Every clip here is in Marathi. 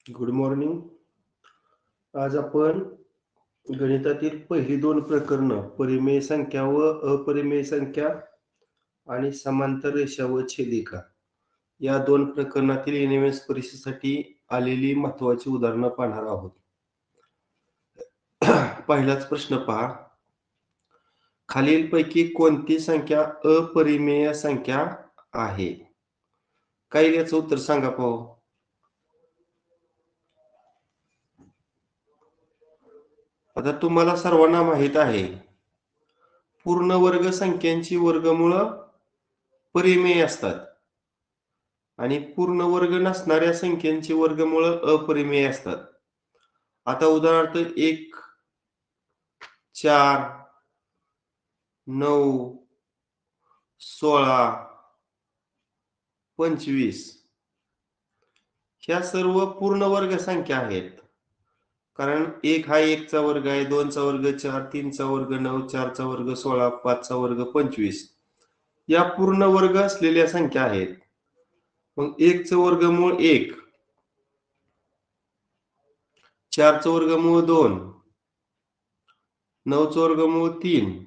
Good morning. आज आपण गणितातील पहिली दोन प्रकरणं परिमेय संख्या व अपरिमेय संख्या आणि समांतर रेषा व छेदिका या दोन प्रकरणातील NMS परीक्षेसाठी आलेली महत्वाची उदाहरणं पाहणार आहोत. पहिलाच प्रश्न पहा. खालीलपैकी कोणती संख्या अपरिमेय संख्या आहे? काय याचं उत्तर सांगा पाहू. आता तुम्हाला सर्वांना माहित आहे पूर्ण वर्ग संख्यांची वर्गमूळ परिमेय असतात आणि पूर्ण वर्ग नसणाऱ्या संख्यांची वर्गमूळ अपरिमेय असतात. आता उदाहरणार्थ 1, 4, 9, 16, 25 ह्या सर्व पूर्ण वर्ग संख्या आहेत. कारण 1 हा 1 चा वर्ग आहे, 2 चा वर्ग 4, 3 चा वर्ग 9, 4 चा वर्ग 16, 5 चा वर्ग 25 या पूर्ण वर्ग असलेल्या संख्या आहेत. मग 1 चं वर्गमूळ 1, 4 चं वर्गमूळ 2, 9 चं वर्गमूळ 3,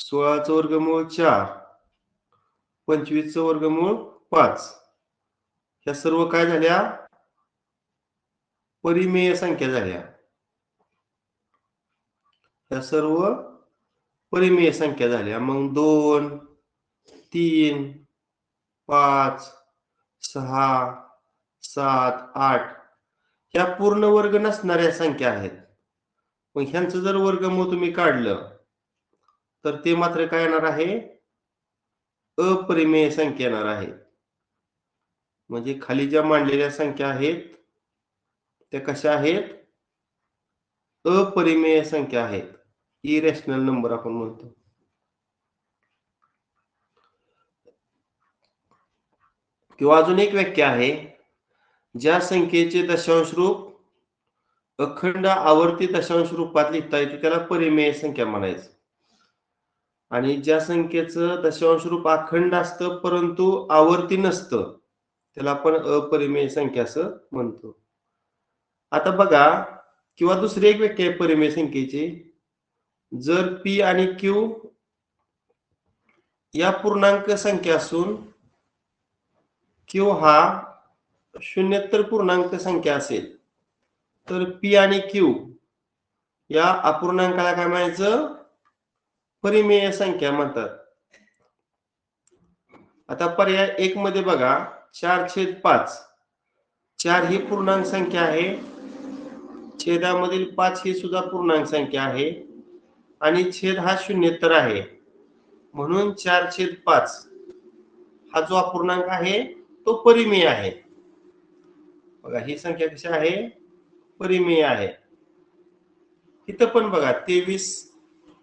16 चं वर्गमूळ 4, 25 चं वर्गमूळ 5 ह्या सर्व काय झाल्या? परिमेय संख्या झाल्या. ह्या सर्व परिमेय संख्या झाल्या. मग 2, 3, 5, 6, 7, 8 ह्या पूर्ण वर्ग नसणाऱ्या संख्या आहेत. मग ह्यांचं जर वर्गमूळ तुम्ही काढलं तर ते मात्र काय येणार आहे? अपरिमेय संख्या येणार आहे. म्हणजे खाली ज्या मांडलेल्या संख्या आहेत त्या कशा आहेत? अपरिमेय संख्या आहेत. इरेशनल नंबर आपण म्हणतो. किंवा अजून एक व्याख्या आहे, ज्या संख्येचे दशांश रूप अखंड आवर्ती दशांश रूपात लिहिता येते त्याला परिमेय संख्या म्हणायचं. आणि ज्या संख्येचं दशांश रूप अखंड असतं परंतु आवर्ती नसतं त्याला आपण अपरिमेय संख्या असं म्हणतो. आता बघा, किंवा दुसरी एक व्याख्या आहे परिमेय संख्येची, जर P आणि Q या पूर्णांक संख्या असून Q हा शून्येतर पूर्णांक संख्या असेल तर P आणि Q या अपूर्णांकाला काय म्हणायचं? परिमेय संख्या म्हणतात. आता पर्याय 1 मध्ये बघा, 4/5 4 ही पूर्णांक संख्या आहे, छेदामधील 5 ही सुद्धा पूर्णांक संख्या आहे आणि छेद हा शून्येतर आहे, म्हणून 4/5 हा जो अपूर्णांक आहे तो परिमेय आहे. बघा ही संख्या कशी आहे? परिमेय आहे. इथं पण बघा 23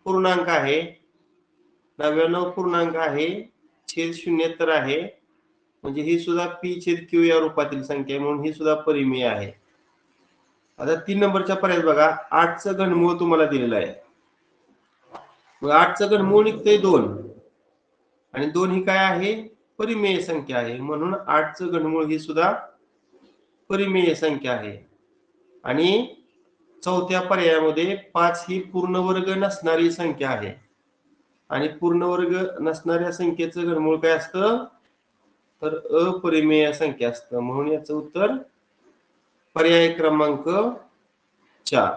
पूर्णांक आहे, 99 पूर्णांक आहे, छेद शून्येतर आहे, म्हणजे ही सुद्धा P/Q या रूपातील संख्या आहे, म्हणून ही सुद्धा परिमेय आहे. आता 3 नंबरच्या पर्यायात बघा, 8चं घनमूळ तुम्हाला दिलेलं आहे. मग 8चं घनमूळ निघतंय 2 आणि 2 ही काय आहे? परिमेय संख्या आहे, म्हणून 8चं घनमूळ ही सुद्धा परिमेय संख्या आहे. आणि चौथ्या पर्यायामध्ये 5 ही पूर्ण वर्ग नसणारी संख्या आहे आणि पूर्ण वर्ग नसणाऱ्या संख्येचं घनमूळ काय असतं? तर अपरिमेय संख्या असतं, म्हणून याचं उत्तर पर्याय क्रमांक 4.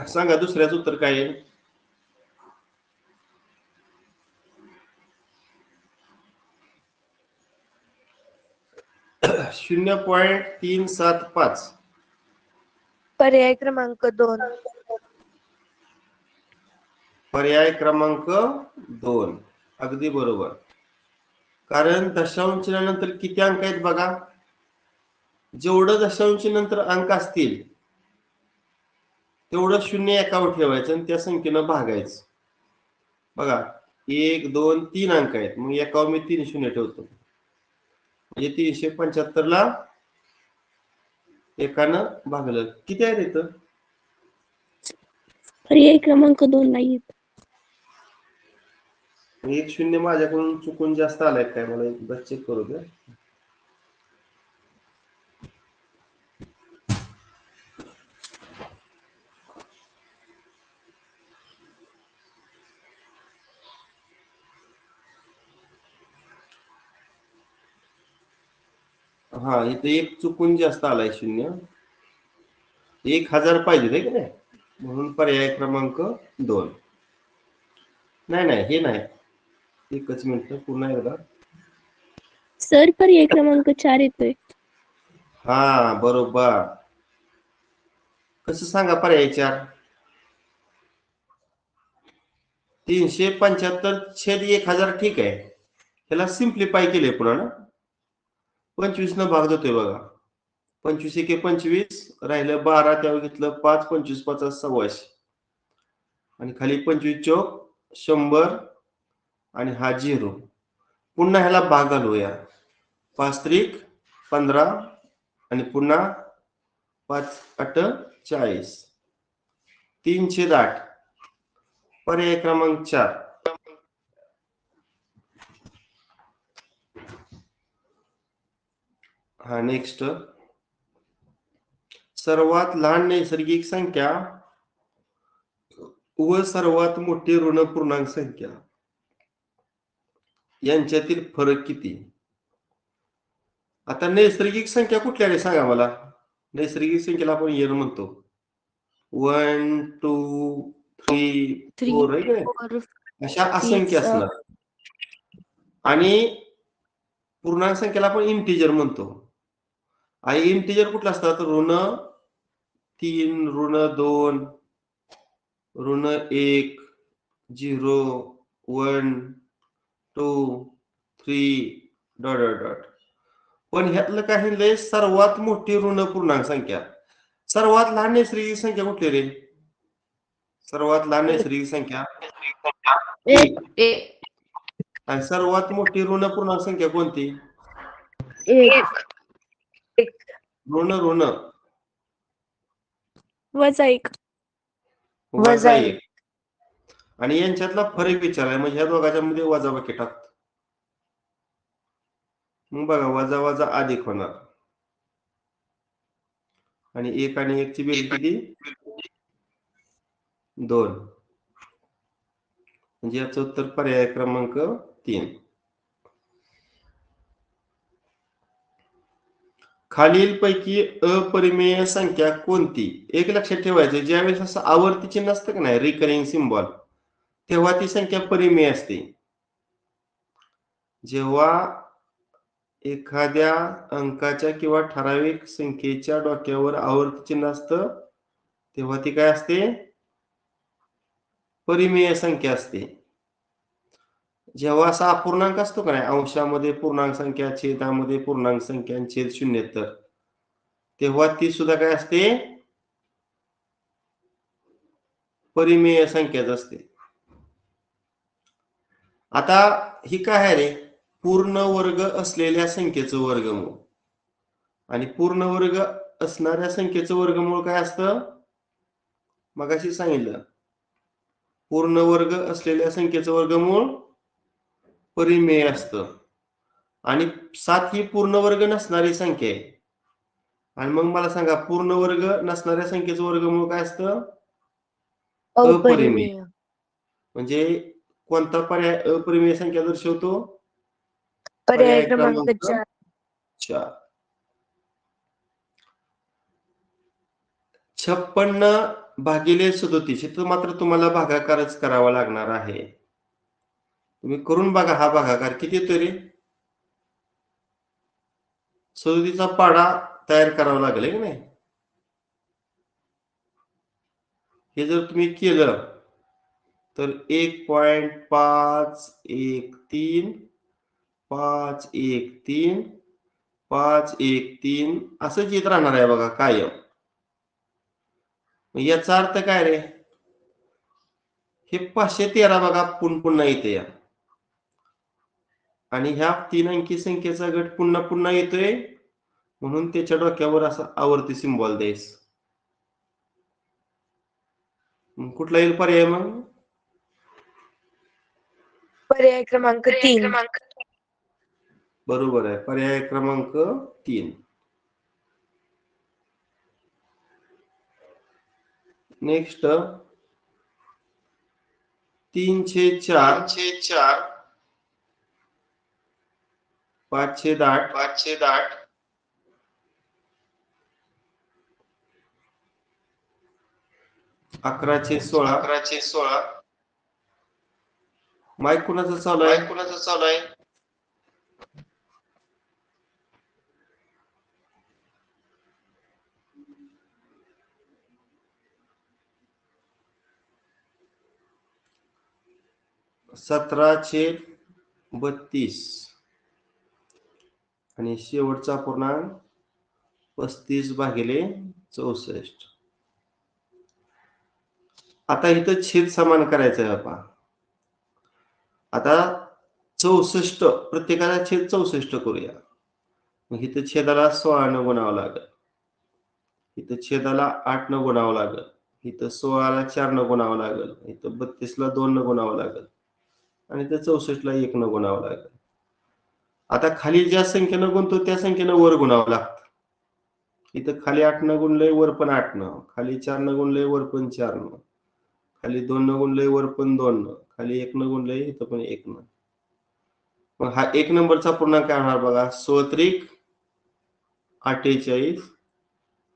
सांगा दुसऱ्याचं उत्तर काय आहे? 0.375. पर्याय क्रमांक 2. पर्याय क्रमांक 2 अगदी बरोबर. कारण दशांश नंतर किती अंक आहेत बघा, जेवढं दशांश नंतर अंक असतील तेवढं शून्य एकावर ठेवायचं आणि त्या संख्येनं भागायचं. बघा 1, 2, 3 अंक आहेत, मग एकावर मी 3 शून्य ठेवतो, म्हणजे 375 ला एकानं भागलं. किती आहे इथं? पर्याय क्रमांक 2 नाही. एक शून्य माझ्याकडून चुकून जास्त आलाय काय, मला एकदा चेक करू द्या. हा, इथे एक चुकून जास्त आलाय शून्य. 1000 पाहिजे आहे की नाही, म्हणून पर्याय क्रमांक 2. नाही हे नाही, एकच मिनिट पुन्हा एकदा. सर पर्याय क्रमांक 4 येतोय. हा बरोबर. कसं सांगा पर्याय 4? 375/1000 ठीक आहे. त्याला सिम्प्लिफाय केले पुन्हा ना, 25 न भाग देतोय बघा. 25 एके 25, राहिलं 12, त्यावर घेतलं 5, 25 5 100 आणि खाली 25 चौक 100 आणि हा 0. पुन्हा ह्याला भाग घालूया. 5 त्रिक 15 आणि पुन्हा 5 8 40. 3/8. पर्याय क्रमांक 4. हा नेक्स्ट. सर्वात लहान नैसर्गिक संख्या व सर्वात मोठी ऋण पूर्णांक संख्या यांच्यातील फरक किती? आता नैसर्गिक संख्या कुठल्या रे सांगा मला. नैसर्गिक संख्येला आपण n म्हणतो. 1 2 3 3 4 आहे की नाही, 4 अशा असंख्य 6 असणार. आणि पूर्णांक संख्येला आपण इंटिजर म्हणतो. आणि इंटिजर कुठला असतात? ऋण 3, ऋण 2, ऋण 1, 0, 1, 2, 3 डॉट डॉट डॉट. पण ह्यातलं काय लिहिलंय? सर्वात मोठी ऋण पूर्णांक संख्या. सर्वात लहान नैसर्गिक संख्या कुठली रे? सर्वात लहान नैसर्गिक संख्या 1. आणि सर्वात मोठी ऋण पूर्णांक संख्या कोणती? 1 ऋण -1 -1. आणि यांच्यातला फरक विचारलाय, म्हणजे ह्या दोघांच्या मध्ये वजाबाकी टाकतो. मग बघा, वजा वजा अधिक होणार. आणि 1 आणि 1 ची बेरीज किती? 2. म्हणजे याचं उत्तर पर्याय क्रमांक 3. खालीलपैकी अपरिमेय संख्या कोणती? एक लक्षात ठेवायचं, ज्यावेळेस असं आवर्ती चिन्ह असतं का नाही, रिकरिंग सिम्बॉल, तेव्हा ती संख्या परिमेय असते. जेव्हा एखाद्या अंकाच्या किंवा ठराविक संख्येच्या डोक्यावर आवर्ती चिन्ह असतं, तेव्हा ती काय असते? परिमेय संख्या असते. जेव्हा असा अपूर्णांक असतो का नाही, अंशामध्ये पूर्णांक संख्या, छेदामध्ये पूर्णांक संख्या आणि छेद शून्येतर, तेव्हा ती सुद्धा काय असते? परिमेय संख्याच असते. आता ही काय आहे रे? पूर्ण वर्ग असलेल्या संख्येचं वर्गमूळ. आणि पूर्ण वर्ग असणाऱ्या संख्येचं वर्गमूळ काय असतं? मगाशी सांगितलं, पूर्ण वर्ग असलेल्या संख्येचं वर्गमूळ परिमेय असतं. आणि 7 ही पूर्ण वर्ग नसणारी संख्या आहे. आणि मग मला सांगा, पूर्ण वर्ग नसणाऱ्या संख्येचं वर्गमूळ काय असतं? अपरिमेय. म्हणजे कोणता पर्याय अपरिमेय संख्या दर्शवतो? पर्याय क्रमांक 4. 4. 56/37 इथं मात्र तुम्हाला भागाकारच करावा लागणार आहे. तुम्ही करून बघा हा भागाकार किती येतोय रे? 37चा पाढा तयार करावा लागेल की नाही. हे जर तुम्ही केलं तर 1.513 513 513 असंच येत राहणार आहे बघा कायम. याचा अर्थ काय रे? हे 513 बघा पुन्हा येते या. आणि ह्या 3 अंकी संख्येचा गट पुन्हा पुन्हा येतोय, म्हणून त्याच्या डोक्यावर असा आवर्ती सिम्बॉल द्यायचं. कुठला येईल पर्याय? मग पर्याय क्रमांक 3. बरोबर आहे, पर्याय क्रमांक 3. नेक्स्ट 3/4 5/8 11/16 माईक कुणाचं चालू आहे? 17/32 आणि शेवटचा पूर्णांक 35/64. आता इथं छेद समान करायचा आहे बाबा. आता 64 प्रत्येकाला छेद 64 करूया. मग इथं छेदाला 16 न गुणावं लागेल, इथं छेदाला 8 न गुणावं लागेल, इथं 16ला 4 न गुणावं लागेल, इथं 32ला 2 न गुणावं लागेल आणि इथं 64ला 1 न गुणावं लागेल. आता खाली ज्या संख्येनं गुणतो त्या संख्येनं वर गुणावं लागतं. इथं खाली 8 न गुणलंय वर पण 8 न, खाली 4 न गुणलंय वर पण 4 न, खाली 2 न गुणलंय वर पण 2 न, खाली 1 न गुणलंय इथं पण 1 न. मग हा 1 नंबरचा पूर्णांक काय होणार बघा, 16 48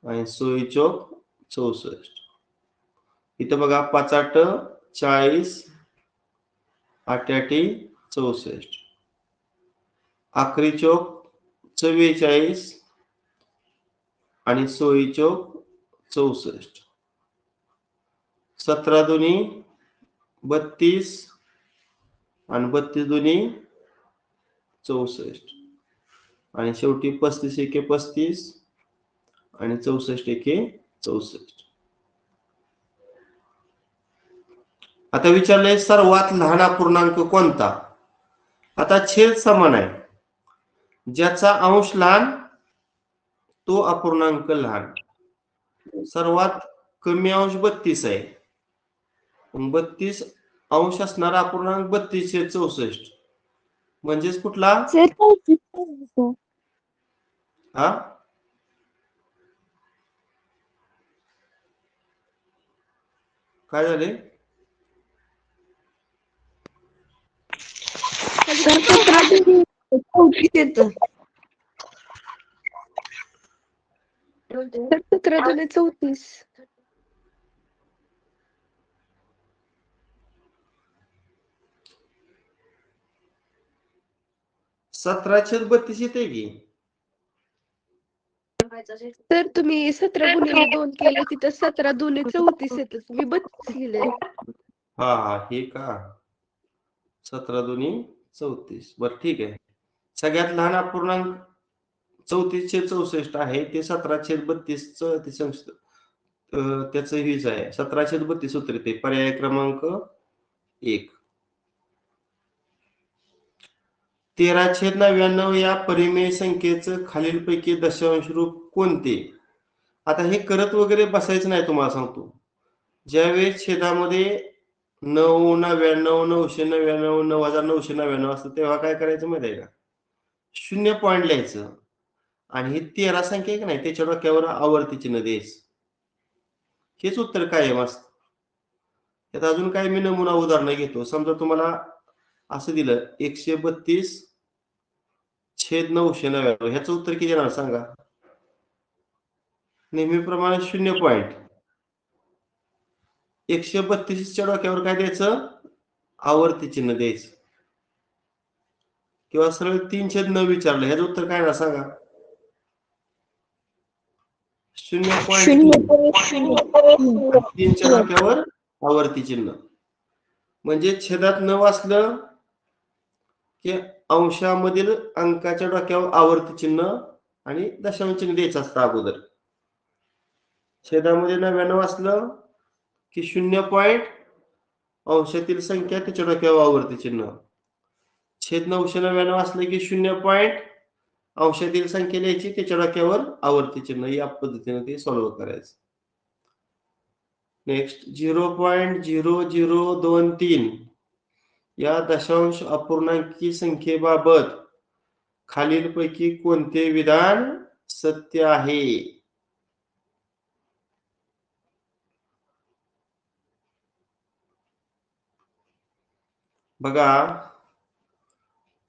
आणि 16 64. इथं बघा 5 8 40 8 8 64, 11 चौक 44 आणि 16 चौक 64, 17 दुनी 32 आणि 32 दुनी 64 आणि शेवटी 35 एके 35 आणि 64 एके 64. आता विचारलंय सर्वात लहान अपूर्णांक कोणता. आता छेद समान आहे, ज्याचा अंश लहान तो अपूर्णांक लहान. सर्वात कमी अंश 32 आहे, 32 अंश असणारा अपूर्णांक 32/64 म्हणजेच कुठला सर हा काय झाले? सर 17 17 34. 17/32 येते की. तर तुम्ही 17 गुणिले 2 केलं, तिथं 17 दुने 34 येतं, तुम्ही 32 लिहिलंय. हा हे का 17 दुनी 34. बरं ठीक आहे. सगळ्यात लहान अपूर्णांक 34/64 आहे, ते 17/32 त्याचं हीच आहे, 17/32 उत्तर येते, पर्याय क्रमांक 1. 13/99 या परिमेय संख्येचं खालीलपैकी दशांश रूप कोणते. आता हे करत वगैरे बसायचं नाही, तुम्हाला सांगतो. ज्यावेळेस छेदामध्ये 9 99 999 9999 असतं तेव्हा काय करायचं माहिती आहे का, 0 पॉईंट लिहायचं आणि ही 13 संख्या आहे की नाही त्याच्या डोक्यावर आवर्ती चिन्ह द्यायचं. हेच उत्तर कायम असतं. त्यात अजून काय मी नमुना उदाहरण घेतो. समजा तुम्हाला असं दिलं 132/999 ह्याचं उत्तर किती येणार सांगा. नेहमीप्रमाणे 0 पॉईंट 132च्या डोक्यावर काय द्यायचं, आवर्ती चिन्ह द्यायचं. किंवा सरळ 3/9 विचारलं, ह्याचं उत्तर काय ना सांगा. 0.3 3च्या डोक्यावर आवर्ती चिन्ह. म्हणजे छेदात 9 असलं की अंशामधील अंकाच्या डोक्यावर आवर्ती चिन्ह आणि दशांश चिन्ह द्यायचं असतं अगोदर. छेदामध्ये 99 असलं की 0 पॉईंट अंशातील संख्या त्याच्या डोक्यावर आवर्ती चिन्ह. छेद 999 असलं की 0 पॉईंट अंशातील संख्या लिहायची त्याच्या डोक्यावर आवर्ती चिन्ह. या पद्धतीने ते सॉल्व्ह करायचं. नेक्स्ट 0.0023 या दशांश अपूर्णांकी संख्येबाबत खालीलपैकी कोणते विधान सत्य आहे? बघा,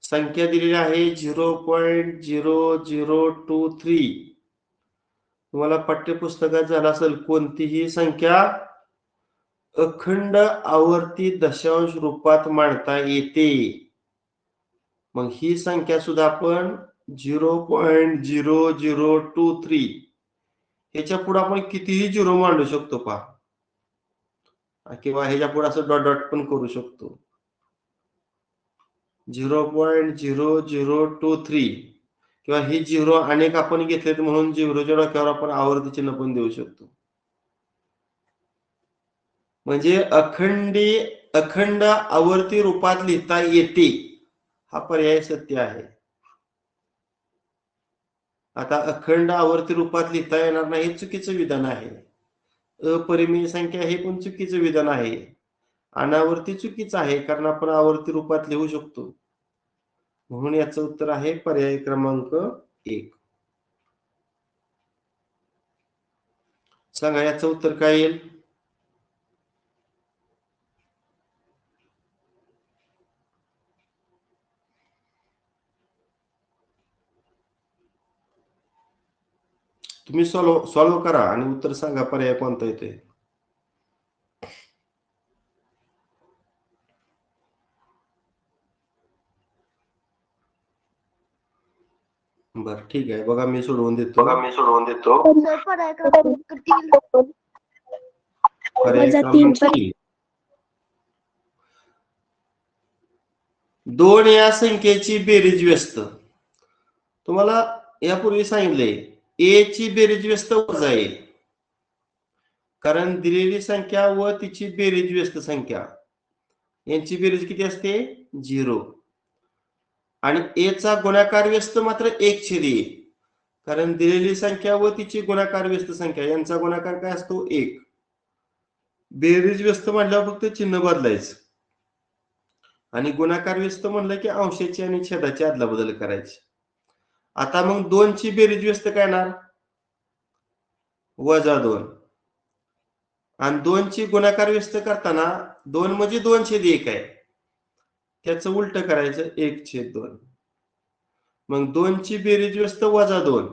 संख्या दिलेली आहे 0.0023. तुम्हाला पाठ्यपुस्तकात झालं असेल, कोणतीही संख्या अखंड आवर्ती दशांश रूपात मांडता येते. मग ही संख्या सुद्धा आपण 0.0023 ह्याच्या पुढे आपण कितीही झिरो मांडू शकतो पहा, किंवा ह्याच्या पुढे असं डॉट डॉट पण करू शकतो. 0.0023 किंवा ही झिरो अनेक आपण घेतलेत म्हणून झिरोच्या डोक्यावर आपण आवर्ती चिन्ह पण देऊ शकतो. म्हणजे अखंड आवर्ती रूपात लिहिता येते हा पर्याय सत्य आहे. आता अखंड आवर्ती रूपात लिहिता येणार नाही हे चुकीचं विधान आहे. अपरिमेय संख्या हे पण चुकीचं विधान आहे. अनावर्ती चुकीचं आहे, कारण आपण आवर्ती रूपात लिहू शकतो. म्हणून याचं उत्तर आहे पर्याय क्रमांक 1. सांगा याचं उत्तर काय येईल? तुम्ही सॉल्व्ह करा आणि उत्तर सांगा पर्याय कोणता येतोय. बर, ठीक आहे. बघा मी सोडवून देतो. पर्याय क्रमांक 3. 2 या संख्येची बेरीज व्यस्त. तुम्हाला यापूर्वी सांगितले ए ची बेरीज व्यस्त वजा ए, कारण दिलेली संख्या व तिची बेरीज व्यस्त संख्या यांची बेरीज किती असते? 0. आणि ए चा गुणाकार व्यस्त मात्र 1/a, कारण दिलेली संख्या व तिची गुणाकार व्यस्त संख्या यांचा गुणाकार काय असतो? 1. बेरीज व्यस्त म्हटल्यावर फक्त चिन्ह बदलायचं आणि गुणाकार व्यस्त म्हणलं की अंशाची आणि छेदाची अदलाबदल करायची. आता मग 2 ची बेरीज व्यस्त काय येणार? -2. आणि 2 ची गुणाकार व्यस्त करताना 2 म्हणजे 2/1 आहे, त्याचं उलट करायचं 1/2. मग 2 ची बेरीज व्यस्त -2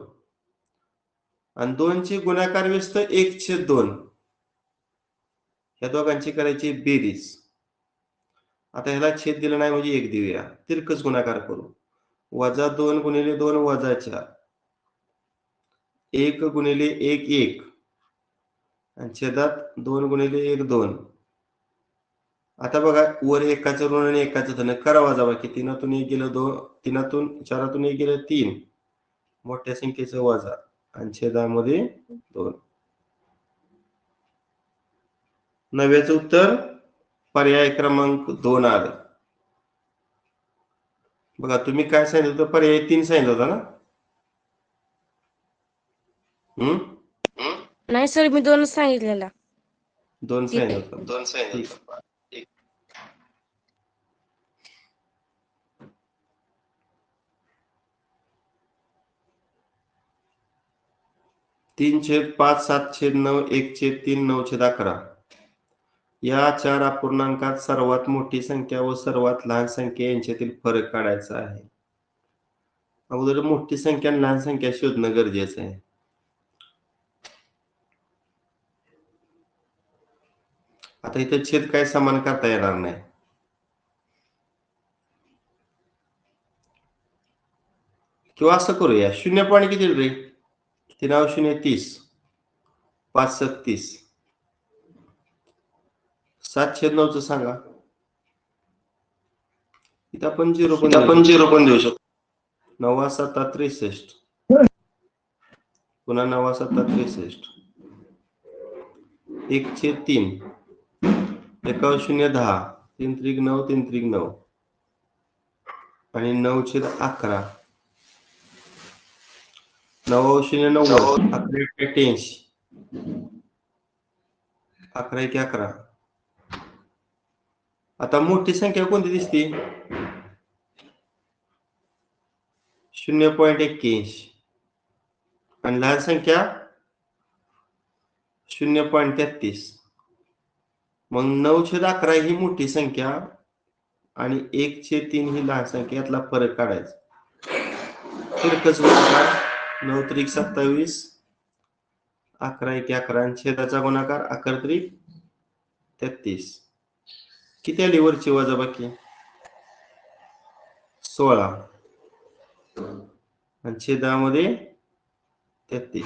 आणि 2 ची गुणाकार व्यस्त 1/2. या दोघांची करायची बेरीज. आता ह्याला छेद दिला नाही म्हणजे 1 देऊया, तिरकस गुणाकार करू. -2 गुणिले 2 -4, 1 गुणिले 1 1 आणि छेदात 2 गुणिले 1 2. आता बघा, वर एकाचं ऋण आणि एकाचं धन करा वजाबाकी. 3तून 1 गेलं 2, 4तून 1 गेलं 3, मोठ्या संख्येचं वजा आणि छेदामध्ये 2. 9व्याचं उत्तर पर्याय क्रमांक 2 आलं. बघा, तुम्ही काय सांगितलं होतं? पर्याय 3 सांगितलं होता ना? नाही सर, मी 2 सांगितलेला. 2 सांगितलं होतं. 2 सांगितलं. 3/5, 7/9, 1/3, 9/11 या 4 अपूर्णांकात सर्वात मोठी संख्या व सर्वात लहान संख्या यांच्यातील फरक काढायचा आहे. अगोदर मोठी संख्या आणि लहान संख्या शोधणं गरजेचं आहे. आता इथं छेद काय समान करता येणार नाही. किंवा असं करूया, 0 पॉईंट किती रे? 3 30, 5 36, 7/9 सांगा. इथं आपण 0 पण देऊ शकतो. 9 7 63, पुन्हा 9 7 63, 1/3, 1/0 10, 3/9 3/9 आणि 9/11, 9/0 90, 11/83, 11/1 11, आता मोठी संख्या कोणती दिसते? 0.81 आणि लहान संख्या 0.33. मग 9/11 ही मोठी संख्या आणि 1/3 ही लहान संख्या, यातला फरक काढायचा. तिरकस गुणाकार 9 त्रिक 27, 11 एके 11 आणि छेदाचा गुणाकार 11 त्रिक 33. किती आली वरची वजाबाकी? 16 आणि छेदामध्ये 33.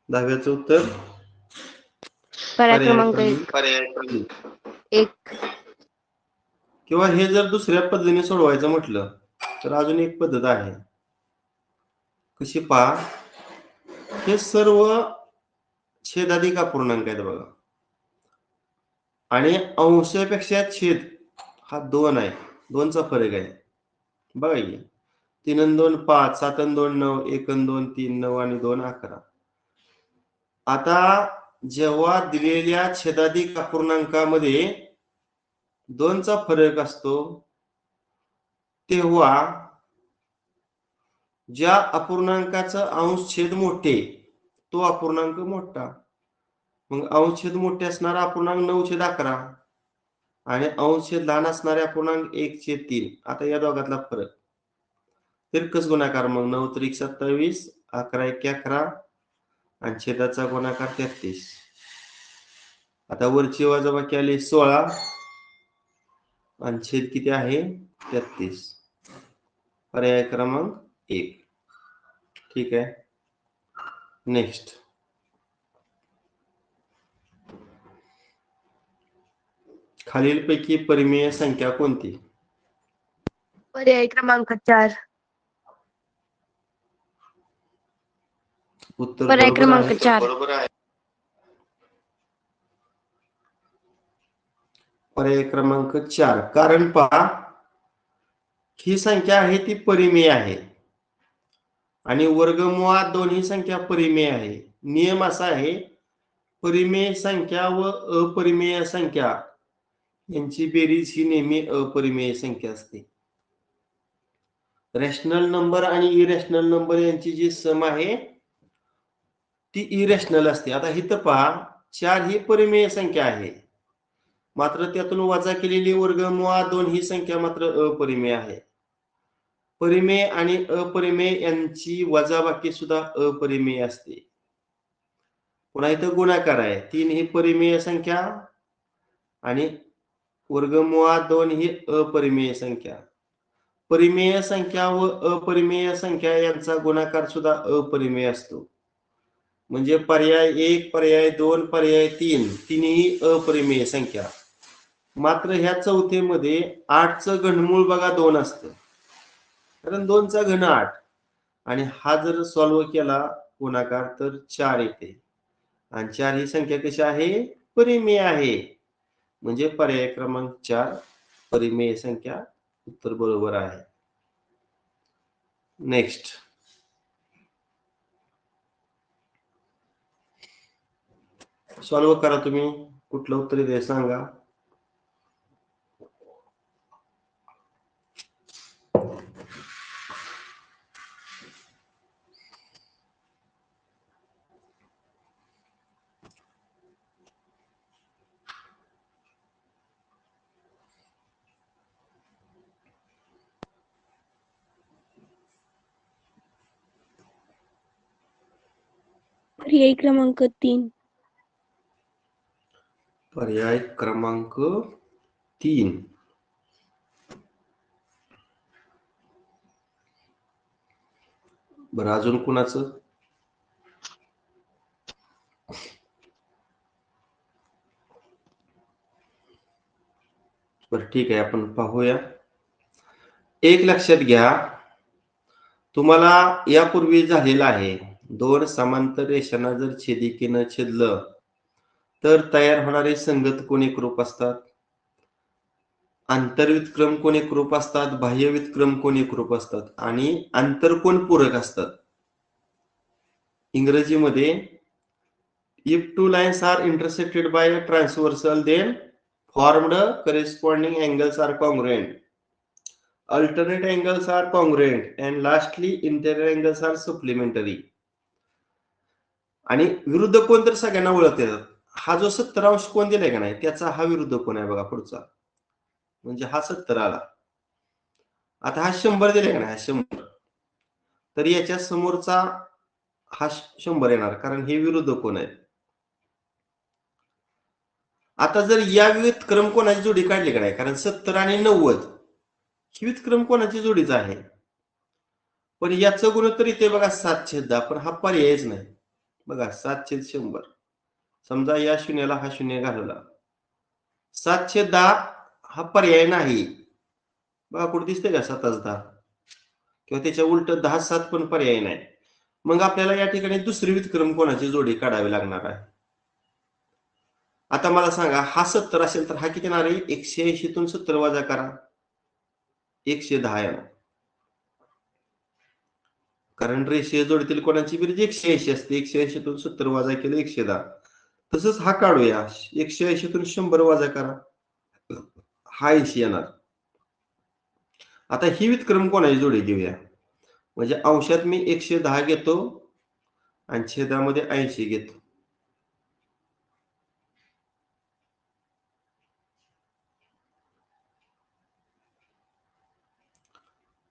10व्याचं उत्तर पर्याय क्रमांक पर्याय क्रमांक 1. किंवा हे जर दुसऱ्या पद्धतीने सोडवायचं म्हटलं तर अजून एक पद्धत आहे. कशी पहा, हे सर्व छेदाधिक अपूर्णांक आहेत बघा आणि अंशापेक्षा छेद हा 2 आहे. 2चा फरक आहे बघा. 3 आणि 2 5, 7 आणि 2 9, 1 आणि 2 3, 9 आणि 2 11. आता जेव्हा दिलेल्या छेदाधिक अपूर्णांकामध्ये 2चा फरक असतो तेव्हा ज्या अपूर्णांकाचा अंश छेद मोठे तो अपूर्णांक मोठा. मग अंश छेद मोठे असणारा अपूर्णांक 9/11 आणि अंश छेद लहान असणारे अपूर्णांक 1/3. आता या दोघातला फरक तिरकस गुणाकार मग 9 त्रिक 27, 11 एके 11 आणि छेदाचा गुणाकार 33. आता वरची वजाबाकी आली 16 आणि छेद किती आहे? 33. पर्याय क्रमांक 1. ठीक आहे. नेक्स्ट, खालीलपैकी परिमेय संख्या कोणती? पर्याय क्रमांक 4. उत्तर पर्याय बरोबर क्रमांक आहे. 4. बरोबर आहे. पर्याय क्रमांक 4. कारण पहा, ही संख्या आहे ती परिमेय आहे आणि वर्गमुळात दोन्ही संख्या परिमेय आहे. नियम असा आहे, परिमेय संख्या व अपरिमेय संख्या यांची बेरीज ही नेहमी अपरिमेय संख्या असते. रॅशनल नंबर आणि इरॅशनल नंबर यांची जी सम आहे ती इरॅशनल असते. आता इथं पहा, 4 ही परिमेय संख्या आहे, मात्र त्यातून वजा केलेली वर्गमुळात 2 ही संख्या मात्र अपरिमेय आहे. परिमेय आणि अपरिमेय यांची वजाबाकी सुद्धा अपरिमेय असते. पुन्हा इथं गुणाकार आहे. 3 ही परिमेय संख्या आणि वर्गमुळात 2 ही अपरिमेय संख्या. परिमेय संख्या व अपरिमेय संख्या यांचा गुणाकार सुद्धा अपरिमेय असतो. म्हणजे पर्याय 1, पर्याय 2, पर्याय 3 तिन्ही अपरिमेय संख्या. मात्र ह्या चौथीमध्ये 8चं घनमूळ बघा 2 असतं, कारण 2चा घन 8 आणि हा जर सॉल्व्ह केला गुणाकार तर 4 येते आणि 4 ही संख्या कशी आहे? परिमेय आहे. म्हणजे पर्याय क्रमांक 4 परिमेय संख्या. उत्तर बरोबर आहे. नेक्स्ट, सॉल्व्ह करा तुम्ही. कुठलं उत्तर दे सांगा. पर्याय क्रमांक 3. पर्याय क्रमांक 3. बरं, अजून कुणाचं? बरं ठीक आहे, आपण पाहूया. एक लक्षात घ्या, तुम्हाला यापूर्वी झालेला आहे, 2 समांतर रेषांना जर छेदिकेनं छेदलं तर तयार होणारे संगत कोण एकरूप असतात, आंतरवितक्रम कोण एकरूप असतात, बाह्य वितक्रम कोण एकरूप असतात आणि आंतरकोन पूरक असतात. इंग्रजीमध्ये if 2 lines are intersected by a transversal then formed corresponding angles are congruent, alternate angles are congruent, and lastly interior angles are supplementary. आणि विरुद्ध कोण तर सगळ्यांना ओळखते. हा जो 70° कोण दिलाय का नाही त्याचा हा विरुद्ध कोण आहे बघा पुढचा, म्हणजे हा 70 आला. आता हा 100 दिलाय का नाही, हा 100, तर याच्या समोरचा हा 100 येणार, कारण हे विरुद्ध कोण आहे. आता जर या व्युत्क्रम कोणाची जोडी काढली का नाही, कारण 70 आणि 90 ही व्युत्क्रम कोणाची जोडीच आहे, पण याचं गुणोत्तर इथे बघा 7/10, पण हा पर्यायच नाही बघा. 7/100, समजा या शून्याला हा शून्य घालवला, 7/10 हा पर्याय नाही बघा. कुठे दिसते का 7/10 किंवा त्याच्या उलट 10/7 पण पर्याय नाही. मग आपल्याला या ठिकाणी दुसरी व्युत्क्रम कोणाची जोडी काढावी लागणार आहे. आता मला सांगा, हा 70 असेल तर हा किती येणार आहे, 180 तून 70 वजा करा, 110 येणार, कारण रेषीय जोडीतील कोणाची बेरीज 180 असते. 180 तून 70 वजा केलं 110. तसंच हा काढूया, 180 तून 100 वजा करा, हा 80 येणार. आता ही व्युत्क्रम कोणाची जोडी घेऊया, म्हणजे अंशात मी 110 घेतो आणि छेदामध्ये 80 घेतो.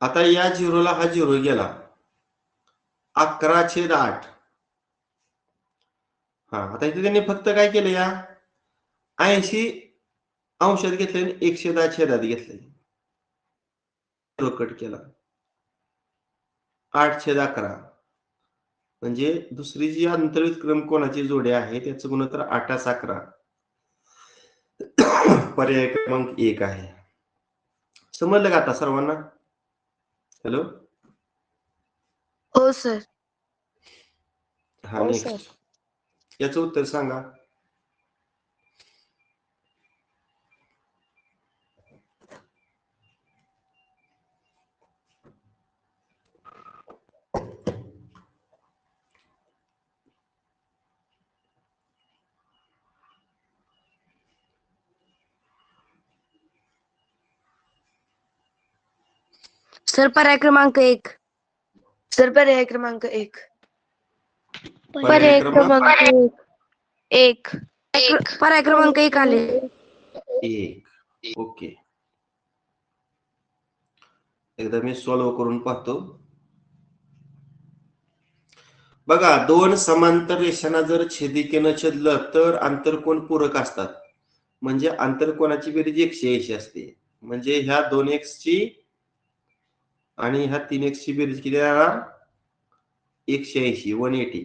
आता या झिरोला हा झिरो गेला, 11/8. हा, आता इथे त्यांनी फक्त काय केलं, या 80 अंशात घेतले आणि 110 छेदात घेतले, कट केला, 8/11. म्हणजे दुसरी जी आंतरव्युत्क्रम कोणाची जोडी आहे त्याचं गुणोत्तर 8/11, पर्याय क्रमांक 1 आहे. समजलं का आता सर्वांना? हॅलो. हो सर. हा, नेक्स्ट याचं उत्तर सांगा. सर पर्याय क्रमांक 1. सर पर्याय क्रमांक 1. पर्याय क्रमांक 1. पर्याय क्रमांक 1 आले. 1. ओके, एकदा मी सॉल्व्ह करून पाहतो. बघा, दोन समांतर रेषांना जर छेदिकेनं छेदलं तर आंतरकोन पूरक असतात, म्हणजे आंतरकोनाची बेरीज 180 असते. म्हणजे ह्या 2x ची आणि ह्या 3x ची बेरीज किती येणार, 180, 180.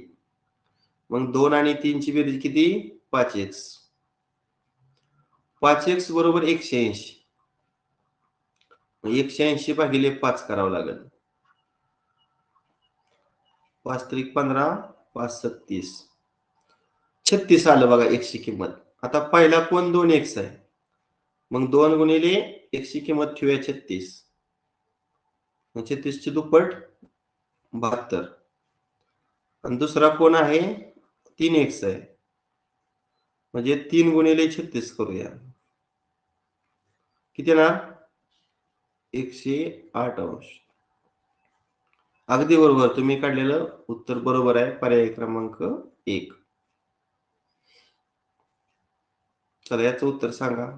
मग 2 आणि 3 ची बेरीज किती, 5x. 5x बरोबर 180. 180 भागिले 5 करावं लागेल. 5 त्रिक 15, 5 36. 36 आलं बघा x ची किंमत. आता पहिला कोण 2x आहे, मग 2 गुणिले x ची किंमत ठेवूया 36. 36 ची दुप्पट 72. आणि दुसरा कोण आहे 3x आहे, म्हणजे 3 गुणिले 36 करूया, किती येणार, 108 अंश. अगदी बरोबर, तुम्ही काढलेलं उत्तर बरोबर आहे, पर्याय क्रमांक 1. चला याचं उत्तर सांगा.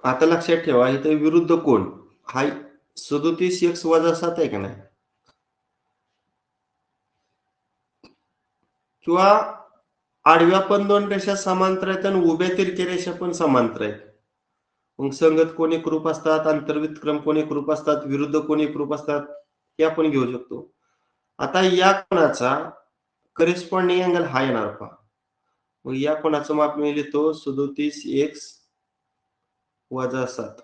आता लक्षात ठेवा, इथे विरुद्ध कोण हा 37x वजा 7 आहे का नाही, किंवा आडव्या पण 2 रेषा समांतर आहेत आणि उभ्या तिरक्या रेषा पण समांतर आहेत. मग संगत कोण एकरूप असतात, आंतरव्युत्क्रम कोण एकरूप असतात, विरुद्ध कोण एकरूप असतात, हे आपण घेऊ शकतो. आता या कोणाचा करेस्पॉन्डिंग अँगल हा येणार पहा. मग या कोणाचं माप मी लिहितो 37x वजा 7.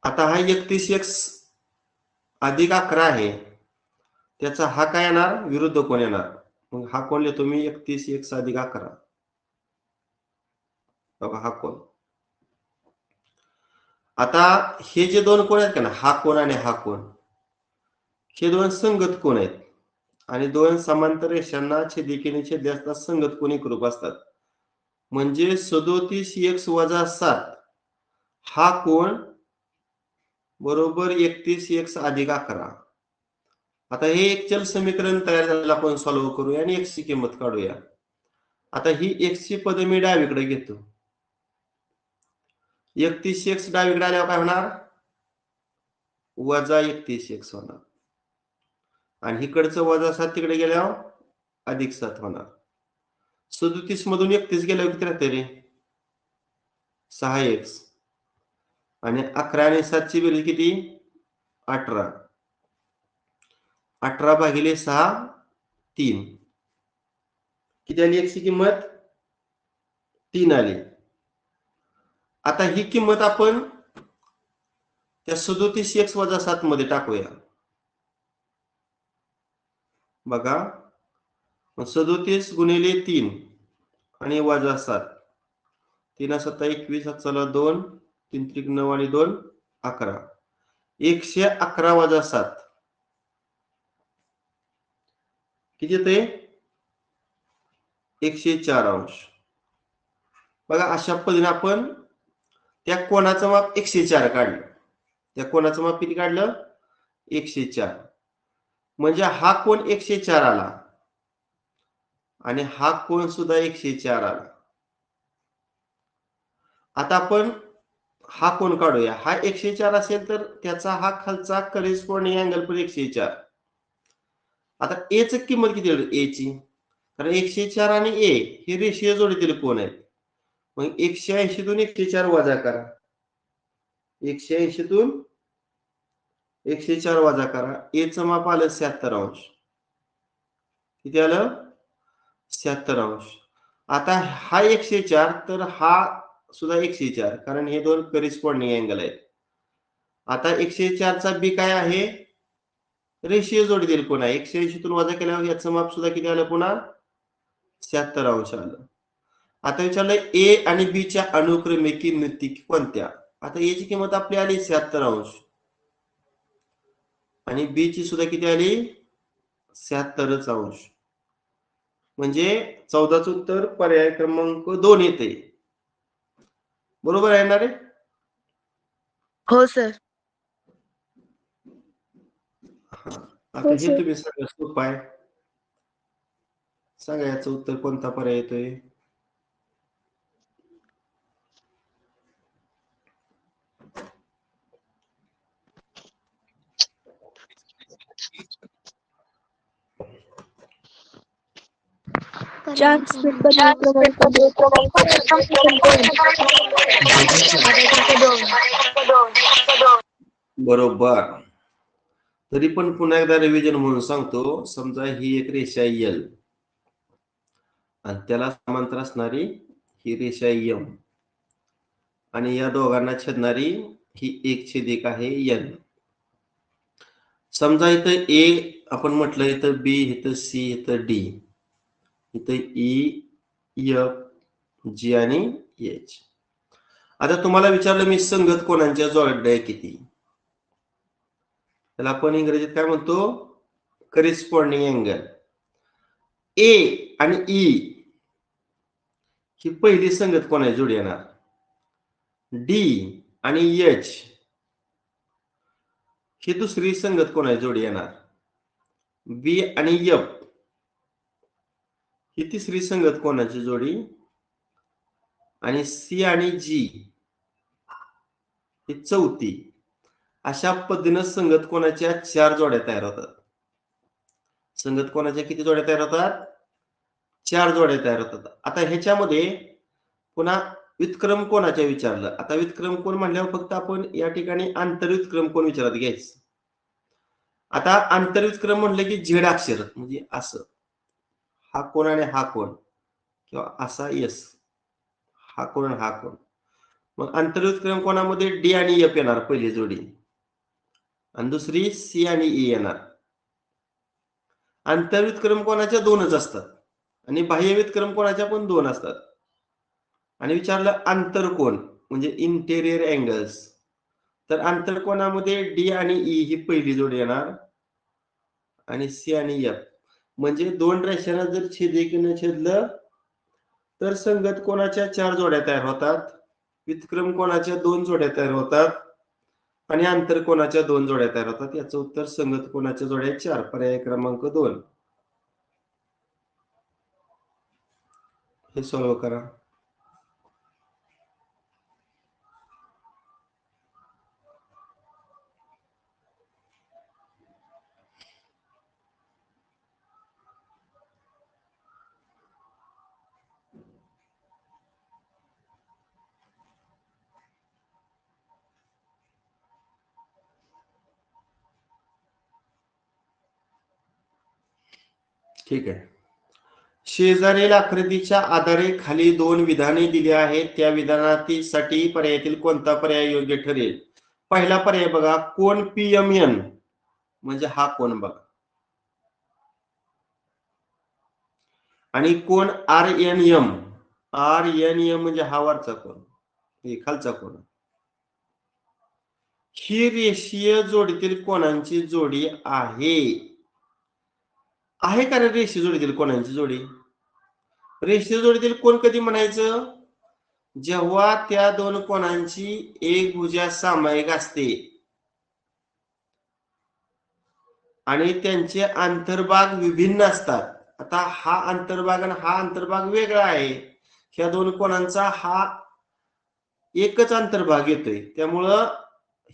आता हा 31x अधिक 11 आहे, त्याचा हा काय येणार, विरुद्ध कोण येणार. मग हा कोण लिहितो मी 31 x अधिक 11. बघा हा कोण. आता हे जे दोन कोण आहेत का ना, हा कोण आणि हा कोण, हे दोन संगत कोण आहेत आणि दोन समांतर रेषांना छेदिकेने छेदले असतात संगत कोण एकरूप असतात. म्हणजे 37x वजा 7 हा कोण बरोबर 31x अधिक 11. आता हे एक चल समीकरण तयार झालेलं आपण सॉल्व्ह करूया आणि x ची किंमत काढूया. आता ही x ची पद मी डावीकडे घेतो. 31x डावीकडे आल्यावर काय होणार, वजा 31x होणार आणि इकडचं वजा 7 तिकडे गेल्यावर अधिक 7 होणार. 37 मधून 31 गेल्यावर किती राहते रे, 6x आणि 11 आणि 7 ची बेरीज किती, 18. 18 भागिले 6 3. किती आली x ची किंमत, 3 आली. आता ही किंमत आपण त्या 37x वजा 7 मध्ये टाकूया. बघा 37 गुणिले 3 आणि वजा 7, 3 7 21, 2 3 त्रिक 9 आणि 2 11. 111 वजा 7 किती येते, 104 अंश. बघा अशा पद्धतीने आपण त्या कोणाचं माप 104 काढलं. त्या कोणाचं माप किती काढलं, 104. म्हणजे हा कोण 104 आला आणि हा कोण सुद्धा 104 आला. आता आपण हा कोण काढूया. हा 104 असेल तर त्याचा हा खालचा करेस्पॉन्डिंग अँगल पण 104. आता ए ची किंमत किती आहे, ए ची, कारण 104 आणि ए हे रेषीय जोडीतील कोण आहेत. मग 180 तून 104 वजा करा, 180 तून 104 वजा करा. ए चं माप आलं 76 अंश. किती आलं, 76 अंश. आता हा 104 तर हा सुद्धा 104, कारण हे दोन करेस्पॉन्डिंग अँगल आहेत. आता 104 चा बी काय आहे, रेषीय जोडीतील कोण आहे. 180 तून वजा केल्यावर याचं माप सुद्धा किती आलं, पुन्हा 76 अंश आलं. आता विचारलं ए आणि बी च्या अनुक्रमे किंमती कोणत्या. आता ए ची किंमत आपली आली 76 अंश आणि बी ची सुद्धा किती आली, 76 अंश. म्हणजे 14चं उत्तर पर्याय क्रमांक 2 येते. बरोबर आहे ना रे. हो सर. आता हे तुम्ही सांगा, सोपं आहे. सांगा याचं उत्तर कोणता पर्याय येतोय. बरोबर. तरी पण पुन्हा एकदा रिव्हिजन म्हणून सांगतो. समजा ही एक रेषा एल आणि त्याला समांतर असणारी ही रेषा एम आणि या दोघांना छेदणारी ही एक छेदिक आहे एन. समजा इथं ए आपण म्हटलं, इथं बी, इथं सी, इथं डी, इथं ई, एफ, जी आणि एच. आता तुम्हाला विचारलं मी संगत कोणांच्या जोड्या किती, त्याला आपण इंग्रजीत काय म्हणतो, करेस्पॉन्डिंग अँगल. ए आणि ई ही पहिली संगत कोणाची जोडी येणार. डी आणि एच ही दुसरी संगत कोणाची जोडी येणार. बी आणि एफ ही तिसरी संगत कोणाची जोडी आणि सी आणि जी ही चौथी. अशा पद्धतीने संगत कोणाच्या 4 जोड्या तयार होतात. संगत कोणाच्या किती जोड्या तयार होतात, 4 जोड्या तयार होतात. आता ह्याच्यामध्ये पुन्हा व्युत्क्रम कोणाच्या विचारलं. आता व्युत्क्रम कोण म्हणल्यावर फक्त आपण या ठिकाणी आंतरव्युत्क्रम कोण विचारात घ्यायचं. आता आंतरव्युत्क्रम म्हणलं की झेड अक्षर, म्हणजे असं हा कोण आणि हा कोण, किंवा असा यस, हा कोण आणि हा कोण. मग आंतरव्युत्क्रम कोणामध्ये डी आणि एफ येणार पहिली जोडी आणि दुसरी सी आणि ई येणार. आंतरवितक्रम कोणाच्या 2च असतात आणि बाह्य वितक्रम कोणाच्या पण 2 असतात. आणि विचारलं आंतरकोन म्हणजे इंटेरियर अँगल्स, तर आंतरकोनामध्ये डी आणि ई ही पहिली जोडी येणार आणि सी आणि एफ म्हणजे 2 रेषांना जर छेदकीने छेदलं तर संगत कोणाच्या 4 जोड्या तयार होतात, वितक्रम कोणाच्या 2 जोड्या तयार होतात आणि आंतर कोणाच्या 2 जोड्या तयार होतात. याचं उत्तर संगत कोणाच्या जोड्या 4, पर्याय क्रमांक 2. हे सॉल्व्ह करा. ठीक आहे. शेजारील आकृतीच्या आधारे खाली 2 विधाने दिली आहेत. त्या विधानासाठी पर्यायातील कोणता पर्याय योग्य ठरेल? पहिला पर्याय बघा, कोन पीएमएन म्हणजे हा कोन बघा आणि कोन आरएनएम, आरएनएम म्हणजे हा वरचा कोन, हे खालचा कोन. ही रेषीय जोडीतील कोणांची जोडी आहे. आहे का रेषीय जोडीतील कोणांची जोडी? रेषीय जोडीतील कोण कधी म्हणायचं? जेव्हा त्या 2 कोणांची एक भुजा सामायिक असते आणि त्यांचे अंतर्भाग विभिन्न असतात. आता हा अंतर्भाग आणि हा अंतर्भाग वेगळा आहे. ह्या 2 कोणांचा हा एकच अंतर्भाग येतोय, त्यामुळं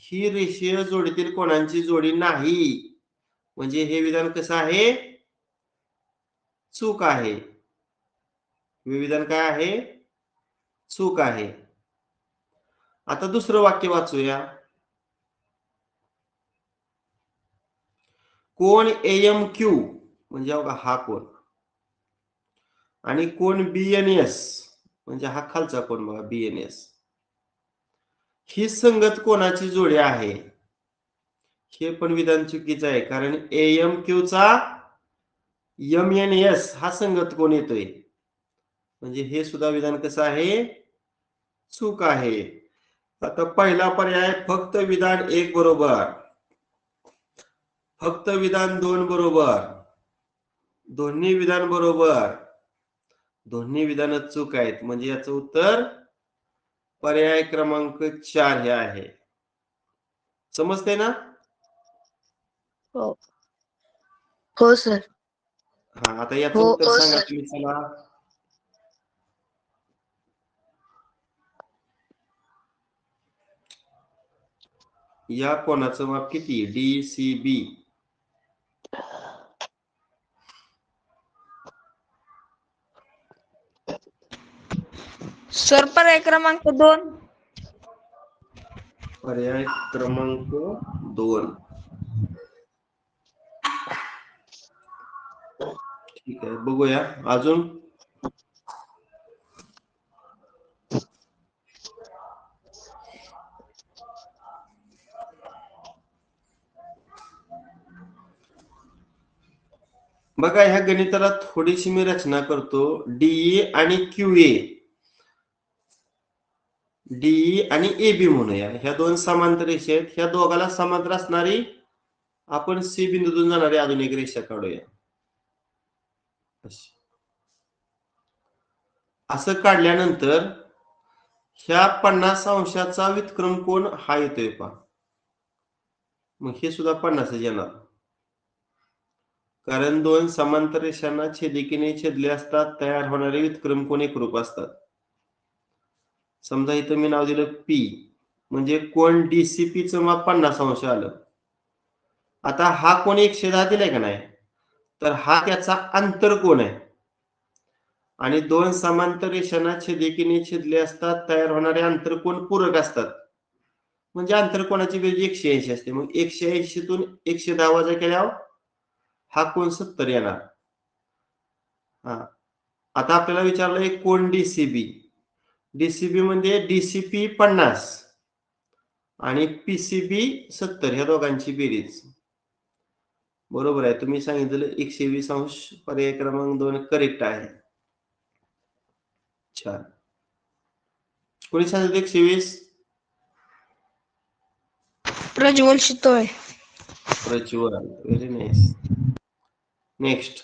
ही रेषीय जोडीतील कोणांची जोडी नाही. म्हणजे हे विधान कसं आहे? चूक आहे. हे विधान काय आहे? चूक आहे. आता दुसरं वाक्य वाचूया. कोन एएमक्यू म्हणजे बघा हा कोन आणि कोन बीएनएस म्हणजे हा खालचा कोन बघा बीएनएस, ही संगत कोणाची जोडी आहे? हे पण विधान चुकीचं आहे, कारण एएमक्यू चा एमएनएस हा संगत कोण येतोय, म्हणजे हे सुद्धा विधान कसं आहे? चूक आहे. आता पहिला पर्याय फक्त विधान 1 बरोबर, फक्त विधान 2 बरोबर, दोन्ही विधान बरोबर, दोन्ही विधान चूक आहेत. म्हणजे याचं उत्तर पर्याय क्रमांक 4 हे आहे. समजते ना? हो. हो सर. हा, आता याचं हो, उत्तर हो, सांगा सर. तुम्ही. चला, या कोणाचं माप किती? डीसीबी. सर पर्याय क्रमांक 2. पर्याय क्रमांक 2. ठीक आहे, बघूया अजून. बघा, ह्या गणिताला थोडीशी मी रचना करतो. डीई आणि क्यूए, डीई आणि एबी म्हणूया. ह्या 2 समांतर रेषा आहेत. ह्या दोघाला समांतर असणारी आपण सी बिंदूतून जाणारी अजून एक रेषा काढूया. असं काढल्यानंतर ह्या 50 अंशाचा वितक्रम कोण हा येतोय पहा. मग हे सुद्धा 50 येणार, कारण 2 समांतर रेषांना छेदिकेने छेदले असतात तयार होणारे वितक्रम कोण एकरूप असतात. समजा इथं मी नाव दिलं पी, म्हणजे कोण डीसीपी चं माप 50 अंश आलं. आता हा कोण 110 दिलाय का नाही, तर हा त्याचा आंतरकोन आहे आणि 2 समांतर रेषांना छेदिकेने छेदले असतात तयार होणारे आंतरकोन पूरक असतात. म्हणजे आंतरकोनाची बेरीज 180 असते. मग 180 तून 110 वजा केल्यावर हा कोन 70 येणार. हा, आता आपल्याला विचारलंय कोन डीसीबी. डीसीबी म्हणजे डीसीपी 50 आणि पीसीबी 70 ह्या दोघांची बेरीज. बरोबर आहे. तुम्ही सांगितलेलं 120 अंश पर्याय क्रमांक 2 करेक्ट आहे. छान. कोणी सांगितलं 120? Prajwal Shitole. Prajwal. Very nice. Next.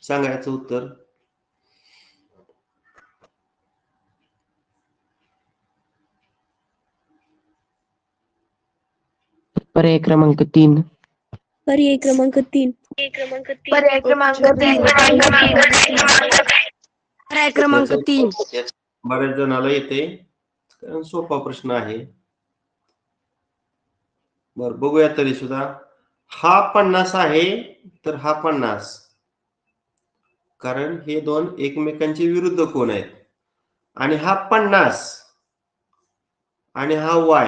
सांगायचं उत्तर. पर्याय क्रमांक 3. पर्याय क्रमांक 3. पर्याय क्रमांक 3. पर्याय क्रमांक 3. बऱ्याच जणाला येते, कारण सोपा प्रश्न आहे. बर, बघूया तरी सुद्धा. हा 50 आहे तर हा 50, कारण हे दोन एकमेकांचे विरुद्ध कोण आहेत. आणि हा 50 आणि हा y,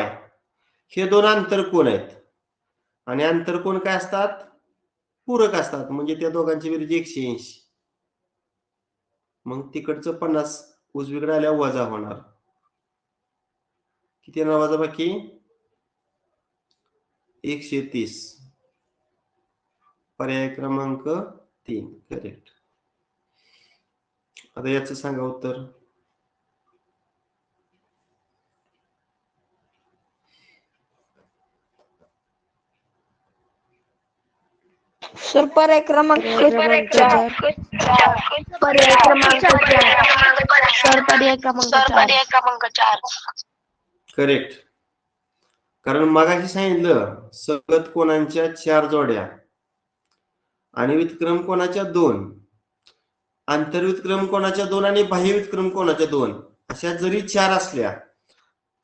हे दोन आंतरकोन आहेत. आणि आंतरकोन काय असतात? पूरक असतात. म्हणजे त्या दोघांची बेरीज 180. मग तिकडचं 50 उजवीकडे आल्या वजा होणार. किती येणार वजा बाकी? 130. पर्याय क्रमांक 3 करेक्ट. आता याचं सांगा उत्तर. सर पर्याय क्रमांक 4. पर्याय क्रमांक 4. सर पर्याय क्रमांक 4. करेक्ट. कारण मगाशी सांगितलं सगत कोणांच्या 4 जोड्या आणि व्युत्क्रम कोणाच्या 2, आंतरव्युत्क्रम कोणाच्या 2 आणि बाह्य व्युत्क्रम कोणाच्या 2, अशा जरी 4 असल्या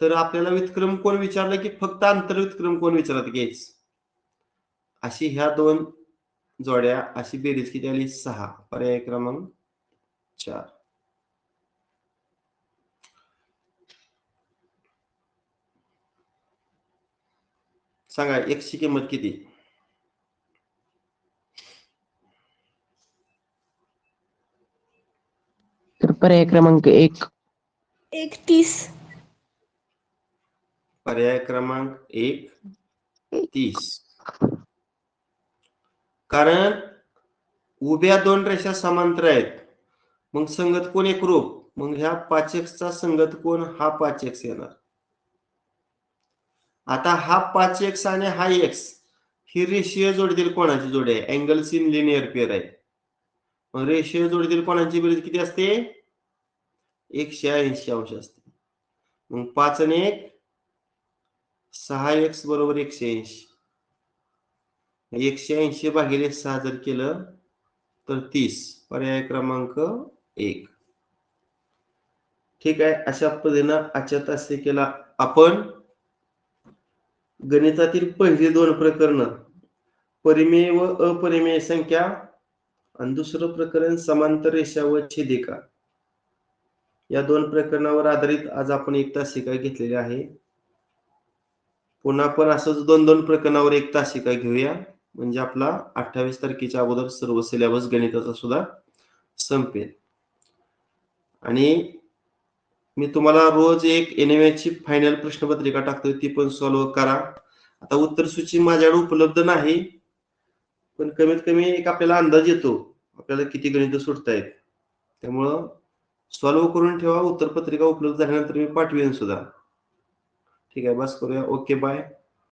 तर आपल्याला व्युत्क्रम कोण विचारलं की फक्त आंतरव्युत्क्रम कोण विचारत घ्यायचं. अशी ह्या 2 जोड्या, अशी बेरीज किती आली? 6. पर्याय क्रमांक 4. सांगा x ची किंमत किती? तर पर्याय क्रमांक 1. 31. पर्याय क्रमांक 1 30. कारण उभ्या 2 रेषा समांतर आहेत, मग संगत कोण एकरूप. मग ह्या 5x चा संगत कोण? हा 5x येणार. आता हा 5x आणि हा x ही रेषीय जोडीतील कोणाची जोडी आहे? अँगल्स इन लिनियर पेअर आहे. मग रेषीय जोडीतील कोणाची बेरीज किती असते? 180 अंश असते. मग 5 आणि 1 6x बरोबर 180. 180 भागिले 6 जर केलं तर 30. पर्याय क्रमांक 1. ठीक आहे. अशा पद्धतीनं आजच्या तासिकेला आपण गणितातील पहिली 2 प्रकरण, परिमेय व अपरिमेय संख्या, आणि दुसरं प्रकरण समांतर रेषा व छेदिका, या 2 प्रकरणावर आधारित आज आपण एक तासिका घेतलेली आहे. पुन्हा पण असंच 2-2 प्रकरणावर एक तासिका घेऊया, म्हणजे आपला 28 तारखेच्या अगोदर सर्व सिलेबस गणिताचा सुद्धा संपेल. आणि मी तुम्हाला रोज एक NMH फायनल प्रश्नपत्रिका टाकतोय, ती पण सॉल्व्ह करा. आता उत्तर सूची माझ्याकडे उपलब्ध नाही, पण कमीत कमी एक आपल्याला अंदाज येतो आपल्याला किती गणित सुटतायत. त्यामुळं सॉल्व्ह करून ठेवा. उत्तरपत्रिका उपलब्ध झाल्यानंतर मी पाठवेन सुद्धा. ठीक आहे, बस करूया. Okay, bye.